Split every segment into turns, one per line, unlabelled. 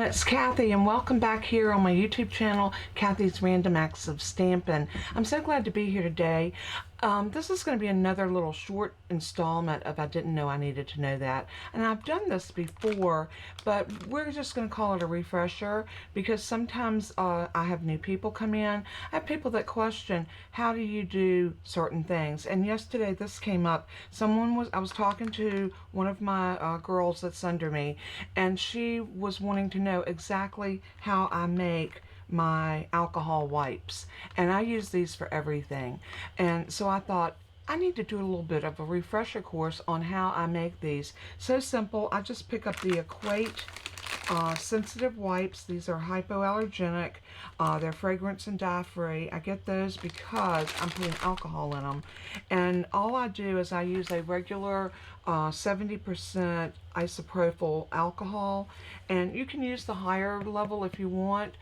It's Kathy, and welcome back here on my YouTube channel, Kathy's Random Acts of Stampin'. I'm so glad to be here today. This is going to be another little short installment of I Didn't Know I Needed to Know That. And I've done this before, but we're just going to call it a refresher because sometimes I have new people come in. I have people that question, how do you do certain things? And yesterday this came up. I was talking to one of my girls that's under me, and she was wanting to know exactly how I make my alcohol wipes, and I use these for everything. And so I thought I need to do a little bit of a refresher course on how I make these. So simple. I just pick up the Equate sensitive wipes. These are hypoallergenic. They're fragrance and dye free. I get those because I'm putting alcohol in them. And all I do is I use a regular 70% isopropyl alcohol. And you can use the higher level if you want,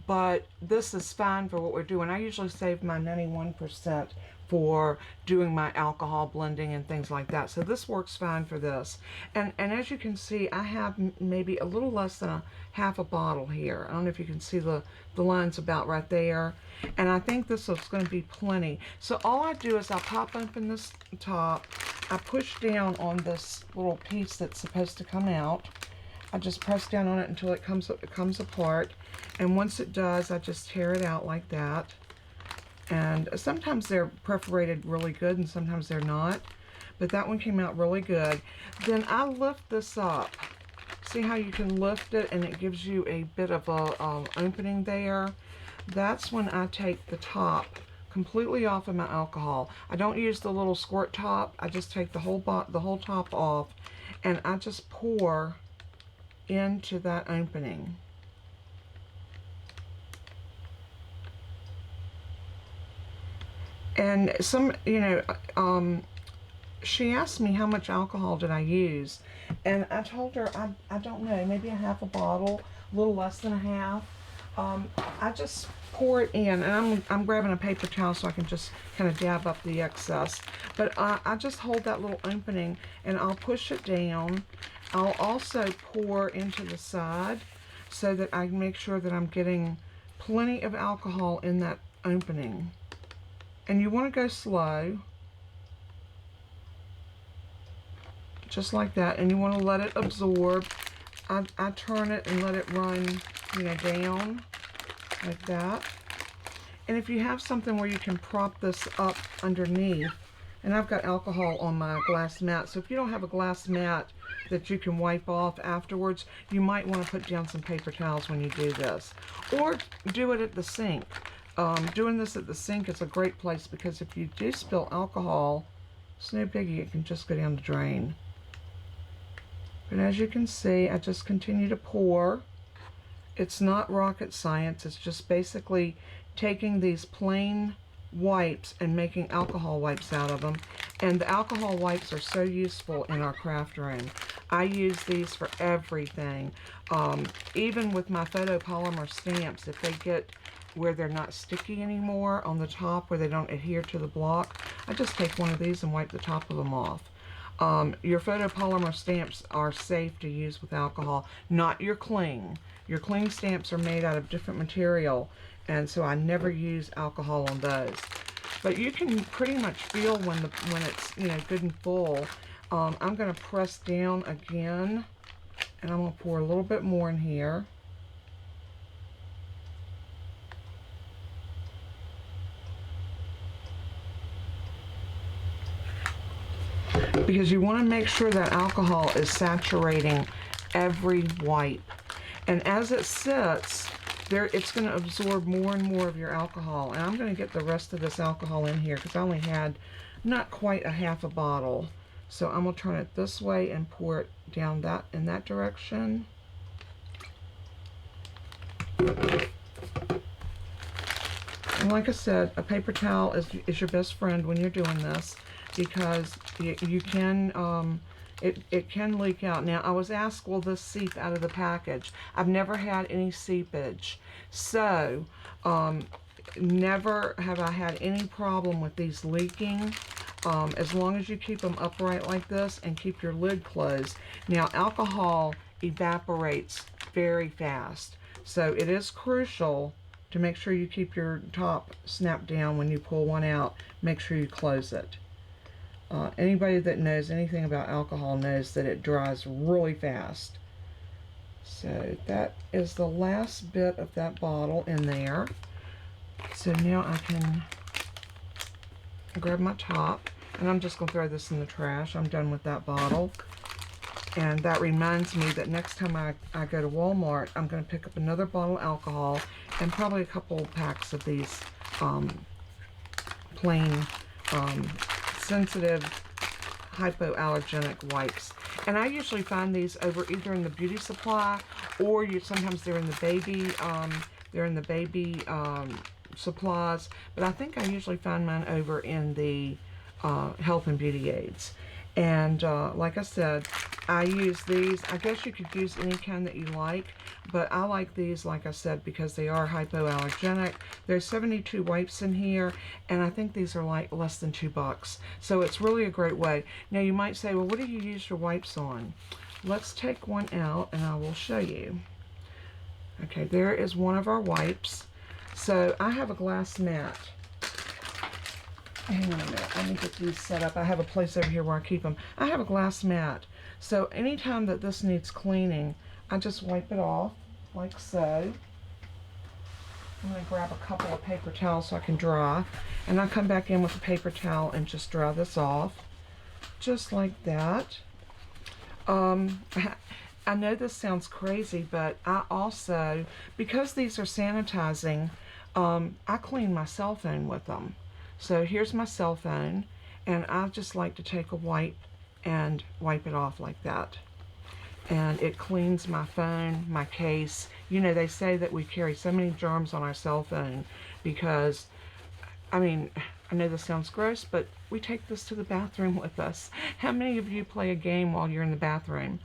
but this is fine for what we're doing. I usually save my 91% for doing my alcohol blending and things like that. So this works fine for this. And as you can see, I have maybe a little less than a half a bottle here. I don't know if you can see the lines about right there. And I think this is going to be plenty. So all I do is I pop open this top. I push down on this little piece that's supposed to come out. I just press down on it until it comes apart. And once it does, I just tear it out like that. And sometimes they're perforated really good and sometimes they're not. But that one came out really good. Then I lift this up. See how you can lift it and it gives you a bit of a opening there? That's when I take the top completely off of my alcohol. I don't use the little squirt top. I just take the whole top off, and I just pour into that opening. And she asked me how much alcohol did I use, and I told her I don't know, maybe a half a bottle, a little less than a half. I just pour it in, and I'm grabbing a paper towel so I can just kind of dab up the excess. But I just hold that little opening and I'll push it down. I'll also pour into the side so that I make sure that I'm getting plenty of alcohol in that opening. And you want to go slow, just like that, and you want to let it absorb. I turn it and let it run, down like that. And if you have something where you can prop this up underneath, and I've got alcohol on my glass mat, so if you don't have a glass mat that you can wipe off afterwards, you might want to put down some paper towels when you do this. Or do it at the sink. Doing this at the sink is a great place because if you do spill alcohol, it's no biggie, it can just go down the drain. But as you can see, I just continue to pour. It's not rocket science, it's just basically taking these plain wipes and making alcohol wipes out of them. And the alcohol wipes are so useful in our craft room. I use these for everything. Even with my photopolymer stamps, if they get where they're not sticky anymore on the top, where they don't adhere to the block, I just take one of these and wipe the top of them off. Your photopolymer stamps are safe to use with alcohol, not your cling. Your cling stamps are made out of different material, and so I never use alcohol on those. But you can pretty much feel when it's good and full. I'm going to press down again, and I'm going to pour a little bit more in here. Because you want to make sure that alcohol is saturating every wipe. And as it sits there, it's going to absorb more and more of your alcohol. And I'm going to get the rest of this alcohol in here because I only had not quite a half a bottle. So I'm going to turn it this way and pour it down in that direction. And like I said, a paper towel is your best friend when you're doing this, because you can, it can leak out. Now, I was asked, will this seep out of the package? I've never had any seepage. So, never have I had any problem with these leaking. As long as you keep them upright like this and keep your lid closed. Now, alcohol evaporates very fast. So it is crucial to make sure you keep your top snapped down when you pull one out. Make sure you close it. Anybody that knows anything about alcohol knows that it dries really fast. So that is the last bit of that bottle in there. So now I can grab my top, and I'm just going to throw this in the trash. I'm done with that bottle. And that reminds me that next time I go to Walmart, I'm going to pick up another bottle of alcohol and probably a couple packs of these plain sensitive hypoallergenic wipes. And I usually find these over either in the beauty supply, or sometimes they're in the baby supplies, but I think I usually find mine over in the health and beauty aids. And like I said, I use these. I guess you could use any kind that you like, but I like these, like I said, because they are hypoallergenic. There's 72 wipes in here, and I think these are like less than $2. So it's really a great way. Now you might say, well, what do you use your wipes on? Let's take one out and I will show you. Okay, there is one of our wipes. So I have a glass mat. Hang on a minute, let me get these set up. I have a place over here where I keep them. I have a glass mat. So anytime that this needs cleaning, I just wipe it off like so. I'm going to grab a couple of paper towels so I can dry. And I come back in with a paper towel and just dry this off. Just like that. I know this sounds crazy, but I also, because these are sanitizing, I clean my cell phone with them. So here's my cell phone, and I just like to take a wipe and wipe it off like that. And it cleans my phone, my case. You know, they say that we carry so many germs on our cell phone because, I mean, I know this sounds gross, but we take this to the bathroom with us. How many of you play a game while you're in the bathroom?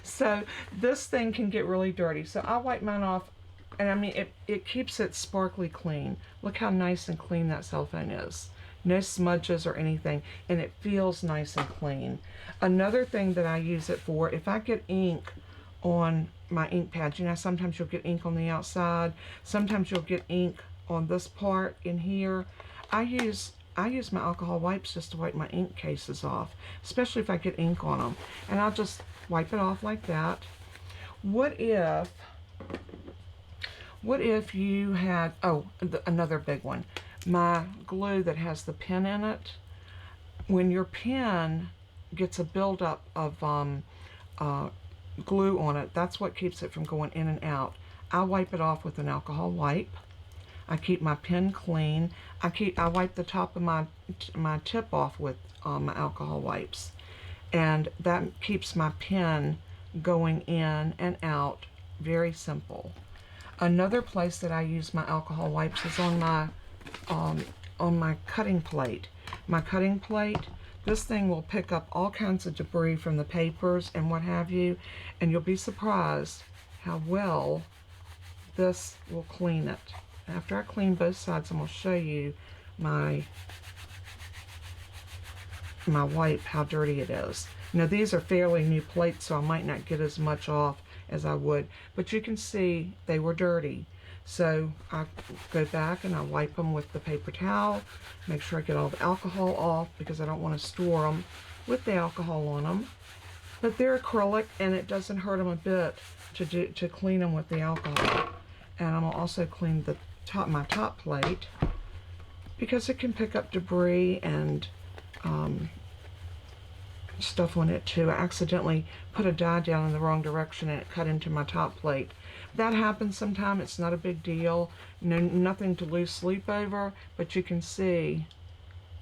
So this thing can get really dirty. So I wipe mine off. And I mean, it keeps it sparkly clean. Look how nice and clean that cell phone is. No smudges or anything, and it feels nice and clean. Another thing that I use it for, if I get ink on my ink pads, you know, sometimes you'll get ink on the outside, sometimes you'll get ink on this part in here. I use my alcohol wipes just to wipe my ink cases off, especially if I get ink on them. And I'll just wipe it off like that. What if you had, another big one, my glue that has the pen in it. When your pen gets a buildup of glue on it, that's what keeps it from going in and out. I wipe it off with an alcohol wipe. I keep my pen clean. I wipe the top of my tip off with my alcohol wipes. And that keeps my pen going in and out. Very simple. Another place that I use my alcohol wipes is on my cutting plate. My cutting plate, this thing will pick up all kinds of debris from the papers and what have you, and you'll be surprised how well this will clean it. After I clean both sides, I'm going to show you my wipe, how dirty it is. Now these are fairly new plates, so I might not get as much off as I would, but you can see they were dirty. So I go back and I wipe them with the paper towel, make sure I get all the alcohol off because I don't want to store them with the alcohol on them. But they're acrylic and it doesn't hurt them a bit to clean them with the alcohol. And I'm gonna also clean my top plate because it can pick up debris and stuff on it too. I accidentally put a die down in the wrong direction and it cut into my top plate. That happens sometimes. It's not a big deal. Nothing to lose sleep over, but you can see,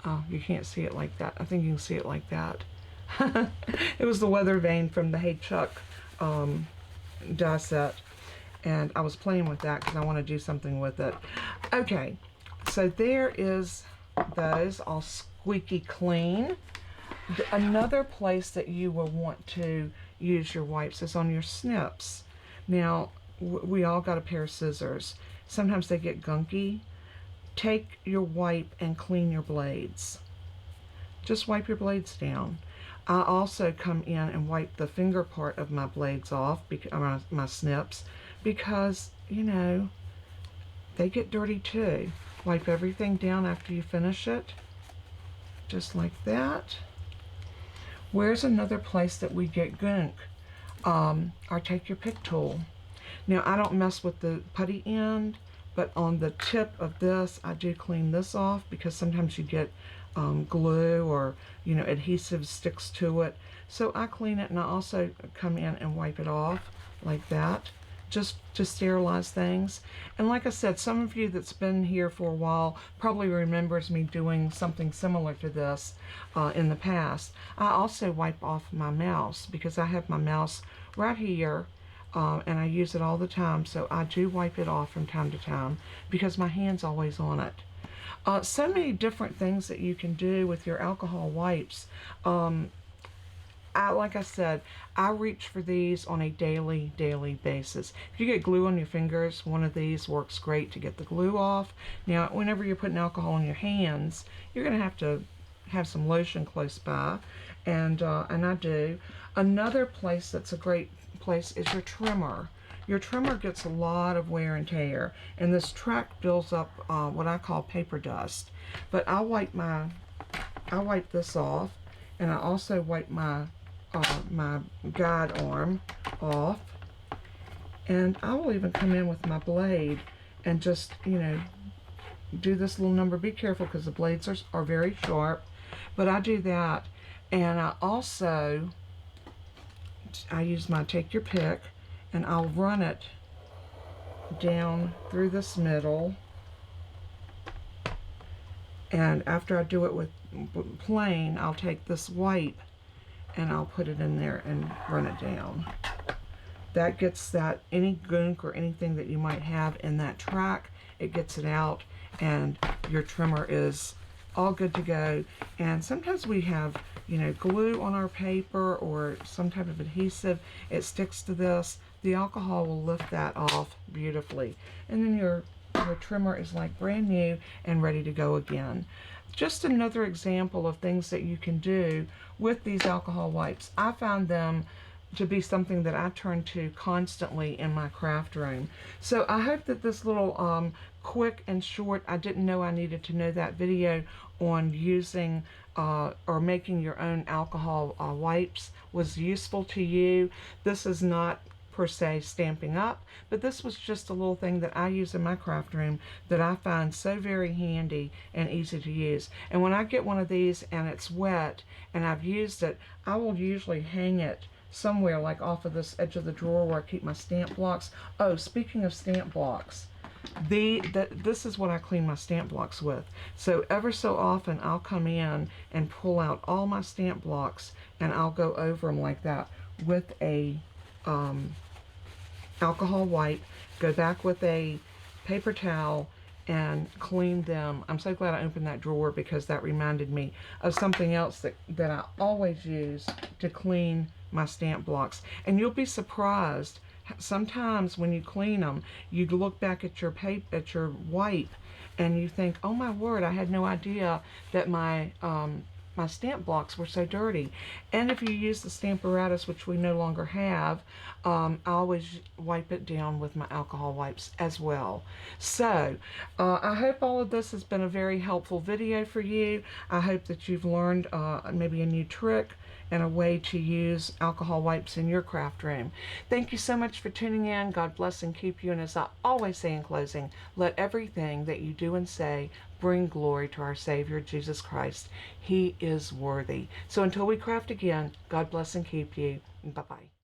oh, you can't see it like that. I think you can see it like that. It was the weather vane from the Hey Chuck die set, and I was playing with that because I want to do something with it. Okay, so there is those all squeaky clean. Another place that you will want to use your wipes is on your snips. Now, we all got a pair of scissors. Sometimes they get gunky. Take your wipe and clean your blades. Just wipe your blades down. I also come in and wipe the finger part of my blades off, my snips, because, you know, they get dirty too. Wipe everything down after you finish it, just like that. Where's another place that we get gunk? Or take your pick tool. Now, I don't mess with the putty end, but on the tip of this, I do clean this off, because sometimes you get glue or, you know, adhesive sticks to it. So I clean it, and I also come in and wipe it off like that, just to sterilize things. And like I said, some of you that's been here for a while probably remembers me doing something similar to this in the past. I also wipe off my mouse, because I have my mouse right here, and I use it all the time, so I do wipe it off from time to time, because my hand's always on it. So many different things that you can do with your alcohol wipes. Like I said, I reach for these on a daily basis. If you get glue on your fingers, one of these works great to get the glue off. Now, whenever you're putting alcohol on your hands, you're going to have some lotion close by, and I do. Another place that's a great place is your trimmer. Your trimmer gets a lot of wear and tear, and this track builds up what I call paper dust. But I wipe this off, and I also wipe my guide arm off, and I will even come in with my blade and just, you know, do this little number. Be careful, because the blades are very sharp, but I do that. And I also use my take your pick, and I'll run it down through this middle. And after I do it with plain, I'll take this wipe and I'll put it in there and run it down. That gets any gunk or anything that you might have in that track, it gets it out, and your trimmer is all good to go. And sometimes we have, you know, glue on our paper or some type of adhesive. It sticks to this. The alcohol will lift that off beautifully, and then your trimmer is like brand new and ready to go again. Just another example of things that you can do with these alcohol wipes. I found them to be something that I turn to constantly in my craft room. So I hope that this little quick and short, I didn't know I needed to know that video on using or making your own alcohol wipes was useful to you. This is not per se Stampin' Up, but this was just a little thing that I use in my craft room that I find so very handy and easy to use. And when I get one of these and it's wet and I've used it, I will usually hang it somewhere, like off of this edge of the drawer where I keep my stamp blocks. Oh, speaking of stamp blocks, this is what I clean my stamp blocks with. So ever so often I'll come in and pull out all my stamp blocks, and I'll go over them like that with a alcohol wipe, go back with a paper towel and clean them. I'm so glad I opened that drawer, because that reminded me of something else that I always use to clean my stamp blocks. And you'll be surprised, sometimes when you clean them, you look back at your wipe and you think, oh my word, I had no idea that my stamp blocks were so dirty. And if you use the Stamparatus, which we no longer have, I always wipe it down with my alcohol wipes as well. So I hope all of this has been a very helpful video for you. I hope that you've learned maybe a new trick and a way to use alcohol wipes in your craft room. Thank you so much for tuning in. God bless and keep you. And as I always say in closing, let everything that you do and say bring glory to our Savior, Jesus Christ. He is worthy. So until we craft again, God bless and keep you. Bye-bye.